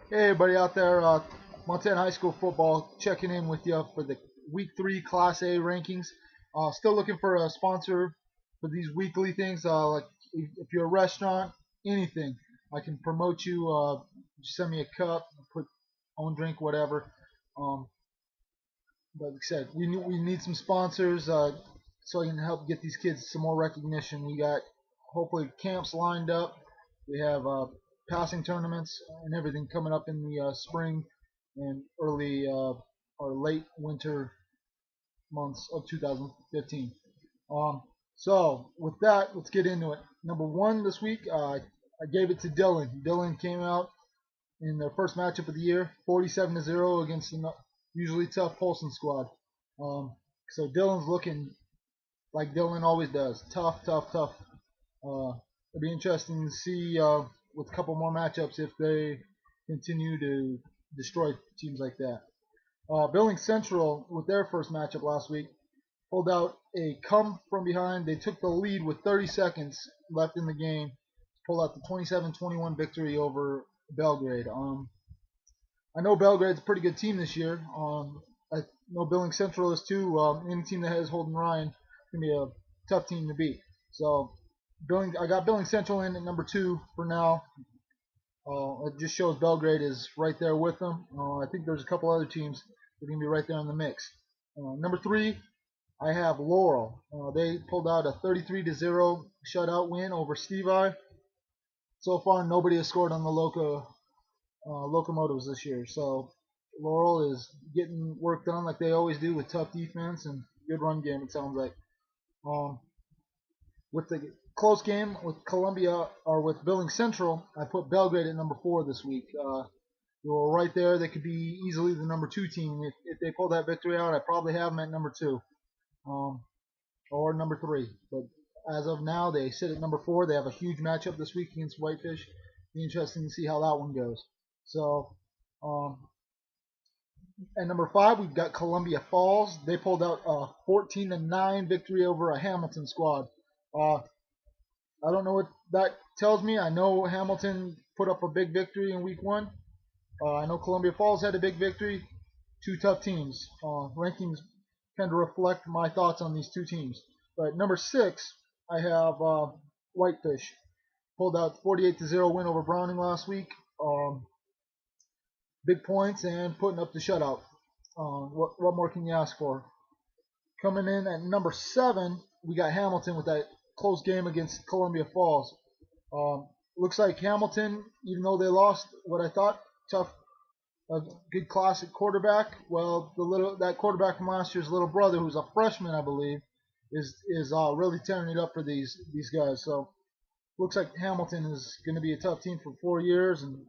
Hey everybody out there, Montana High School football checking in with you for the Week 3 Class A rankings. Still looking for a sponsor for these weekly things. Like if you're a restaurant, anything, I can promote you. Just send me a cup, put own drink, whatever. Um, but like I said, we need some sponsors so I can help get these kids some more recognition. We got hopefully camps lined up. We have passing tournaments and everything coming up in the spring and early or late winter months of 2015. Um, so with that, let's get into it. Number one this week, I gave it to Dylan. Dylan came out in their first matchup of the year, 47-0 against the usually tough Polson squad. So Dylan's looking like Dylan always does, tough, tough, tough. It'll be interesting to see with a couple more matchups if they continue to destroy teams like that. Billings Central, with their first matchup last week, pulled out a come from behind. They took the lead with 30 seconds left in the game, pulled out the 27-21 victory over Belgrade. I know Belgrade's a pretty good team this year. I know Billings Central is too. Any team that has Holden Ryan can be a tough team to beat. So I got Billings Central in at number 2 for now. It just shows Belgrade is right there with them. I think there's a couple other teams that are going to be right there in the mix. Number 3, I have Laurel. They pulled out a 33-0 shutout win over Stevi. So far, nobody has scored on the Locomotives this year. So Laurel is getting work done like they always do with tough defense and good run game, it sounds like. With the close game with Columbia or with Billings Central, I put Belgrade at number 4 this week. They were right there. They could be easily the number 2 team. If they pull that victory out, I probably have them at number 2 or number 3. But as of now, they sit at number 4. They have a huge matchup this week against Whitefish. Be interesting to see how that one goes. So, at number 5, we've got Columbia Falls. They pulled out a 14-9 victory over a Hamilton squad. I don't know what that tells me. I know Hamilton put up a big victory in week 1. I know Columbia Falls had a big victory. 2 tough teams. Rankings tend to reflect my thoughts on these 2 teams. But number 6, I have Whitefish. Pulled out 48-0 win over Browning last week. Big points and putting up the shutout. What more can you ask for? Coming in at number 7, we got Hamilton with that close game against Columbia Falls. Looks like Hamilton, even though they lost what I thought tough, a good classic quarterback. Well, that quarterback from last year's little brother, who's a freshman, I believe, is really tearing it up for these guys. So looks like Hamilton is going to be a tough team for 4 years, and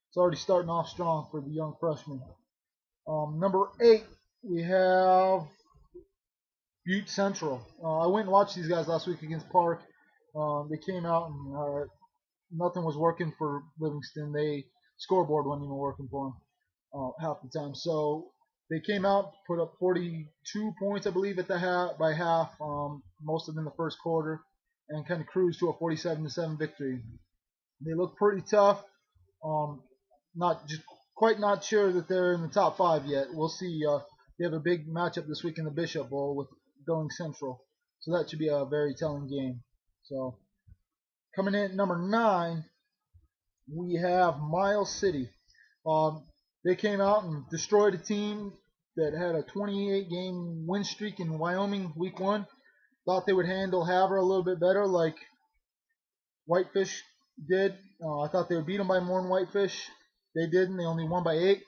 it's already starting off strong for the young freshmen. Number 8, we have Butte Central. I went and watched these guys last week against Park. They came out and nothing was working for Livingston. The scoreboard wasn't even working for them half the time. So they came out, put up 42 points, I believe, at the by half, most of them in the first quarter, and kind of cruised to a 47-7 victory. They look pretty tough. Not sure that they're in the top 5 yet. We'll see. They have a big matchup this week in the Bishop Bowl with Billings Central, so that should be a very telling game. So coming in at number 9, we have Miles City. They came out and destroyed a team that had a 28-game win streak in Wyoming week 1. Thought they would handle Havre a little bit better like Whitefish did. I thought they would beat them by more than Whitefish. They didn't. They only won by 8.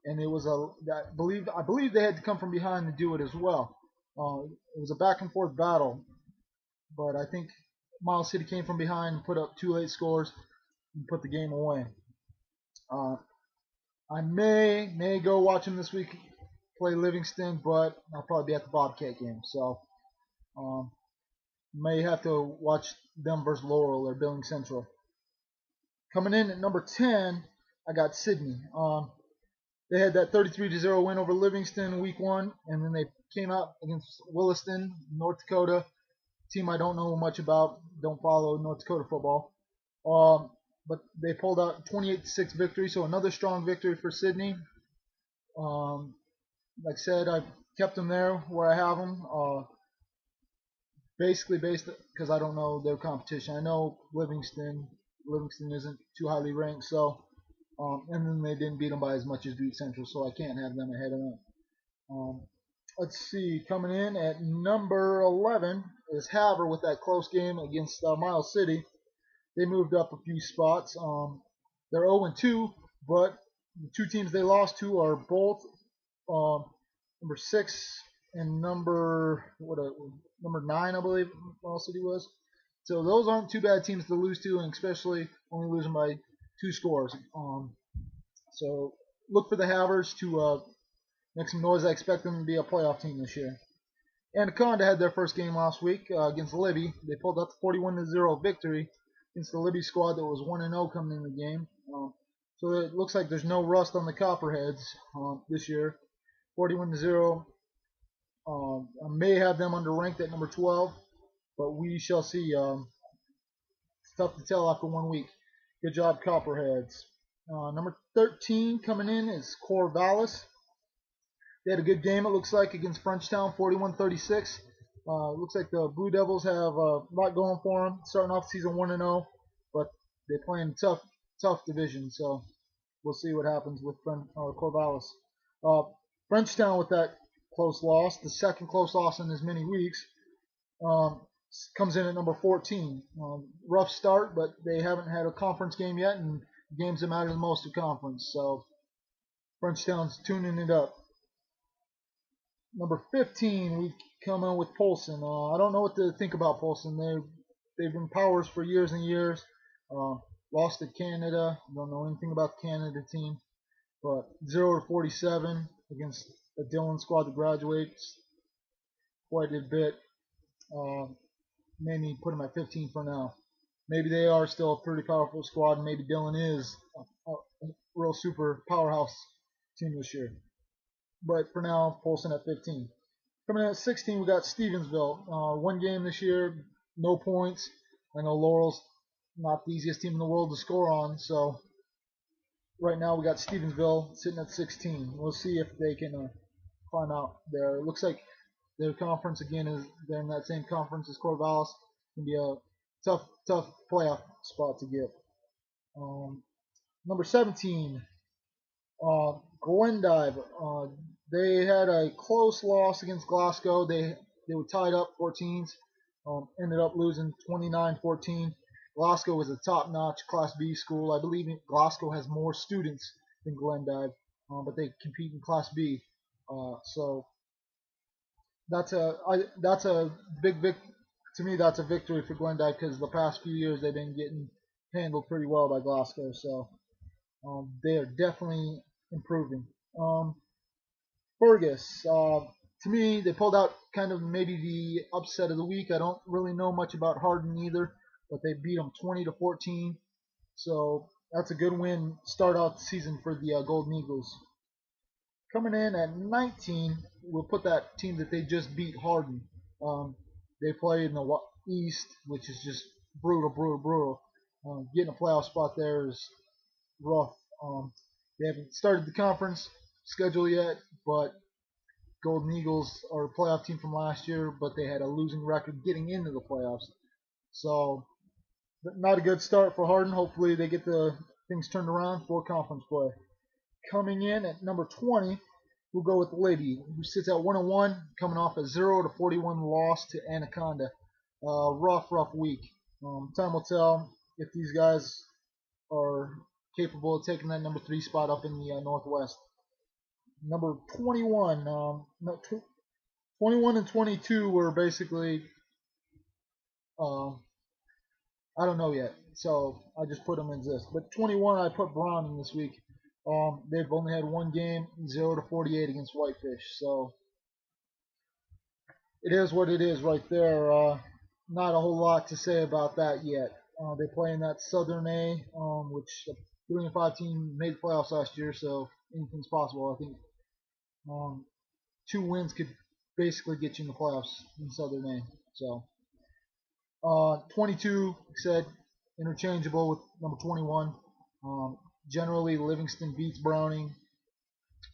And it was I believe they had to come from behind to do it as well. It was a back and forth battle, but I think Miles City came from behind and put up 2 late scores and put the game away. I may go watch them this week play Livingston, but I'll probably be at the Bobcat game, so may have to watch them versus Laurel or Billings Central. Coming in at number 10, I got Sydney. They had that 33-0 win over Livingston in week 1, and then they came out against Williston, North Dakota, team I don't know much about, don't follow North Dakota football. but they pulled out 28-6 victory, so another strong victory for Sydney. Like I said, I kept them there where I have them. Basically based because I don't know their competition. I know Livingston isn't too highly ranked, so and then they didn't beat them by as much as beat Central, so I can't have them ahead of them. Let's see, coming in at number 11 is Havre with that close game against Miles City. They moved up a few spots. They're 0-2, but the two teams they lost to are both number 6 and number 9, I believe Miles City was. So those aren't too bad teams to lose to, and especially only losing by 2 scores. So look for the Havres to make some noise. I expect them to be a playoff team this year. Anaconda had their first game last week against Libby. They pulled out the 41-0 victory against the Libby squad that was 1-0 coming in the game. So it looks like there's no rust on the Copperheads this year. 41-0. I may have them underranked at number 12, but we shall see. It's tough to tell after 1 week. Good job, Copperheads. Number 13 coming in is Corvallis. They had a good game, it looks like, against Frenchtown, 41-36. Looks like the Blue Devils have a lot going for them, starting off season 1-0, but they're playing tough division, so we'll see what happens with Corvallis. Frenchtown with that close loss, the second close loss in as many weeks, comes in at number 14. Rough start, but they haven't had a conference game yet, and games that matter the most are conference, so Frenchtown's tuning it up. Number 15, we come in with Polson. I don't know what to think about Polson. They've been powers for years and years. Lost to Canada. Don't know anything about the Canada team. But 0-47 against the Dillon squad that graduates quite a bit. Maybe put them at 15 for now. Maybe they are still a pretty powerful squad, and maybe Dillon is a real super powerhouse team this year. But for now, Polson at 15. Coming in at 16, we got Stevensville. 1 game this year, no points. I know Laurel's not the easiest team in the world to score on, so right now we got Stevensville sitting at 16. We'll see if they can climb out there. It looks like their conference again is they're in that same conference as Corvallis. Can be a tough playoff spot to get. Number 17. Glendive, they had a close loss against Glasgow. They were tied up 14s, ended up losing 29-14. Glasgow was a top-notch Class B school. I believe Glasgow has more students than Glendive, but they compete in Class B. So that's a big to me. That's a victory for Glendive because the past few years they've been getting handled pretty well by Glasgow. So they are definitely improving. Fergus, to me, they pulled out kind of maybe the upset of the week. I don't really know much about Hardin either, but they beat them 20-14. So that's a good win. Start out the season for the Golden Eagles. Coming in at 19, we'll put that team that they just beat, Hardin. They play in the East, which is just brutal. Getting a playoff spot there is rough. They haven't started the conference schedule yet, but Golden Eagles are a playoff team from last year, but they had a losing record getting into the playoffs. So not a good start for Hardin. Hopefully they get the things turned around for conference play. Coming in at number 20, we'll go with Libby, who sits at 1-1, coming off a 0-41 loss to Anaconda. Rough week. Time will tell if these guys are capable of taking that number 3 spot up in the Northwest. Number 21, 21 and 22 were basically, I don't know yet, so I just put them in this. But 21, I put Brown in this week. They've only had 1 game, 0-48 against Whitefish, so it is what it is right there. Not a whole lot to say about that yet. They play in that Southern A, which 3-5 team made the playoffs last year, so anything's possible. I think 2 wins could basically get you in the playoffs in Southern A. So 22 said interchangeable with number 21. Generally, Livingston beats Browning.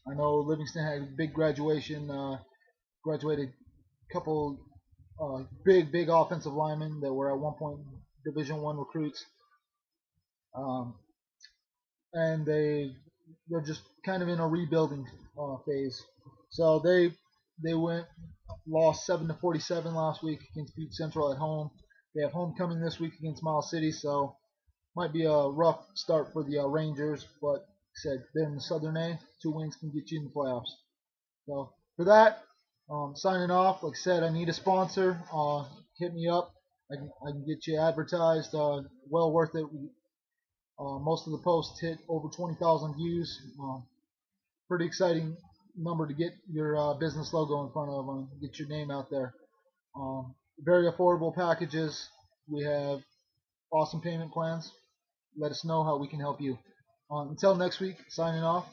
I know Livingston had a big graduation, graduated a couple big offensive linemen that were at one point Division I recruits, um, and they're just kind of in a rebuilding phase. So they lost 7-47 last week against Butte Central at home. They have homecoming this week against Miles City, so might be a rough start for the Rangers. But like I said, they're in the Southern A. 2 wins can get you in the playoffs. So for that, signing off. Like I said, I need a sponsor. Hit me up. I can get you advertised. Well worth it. Most of the posts hit over 20,000 views. Pretty exciting number to get your business logo in front of and get your name out there. Very affordable packages. We have awesome payment plans. Let us know how we can help you. Until next week, signing off.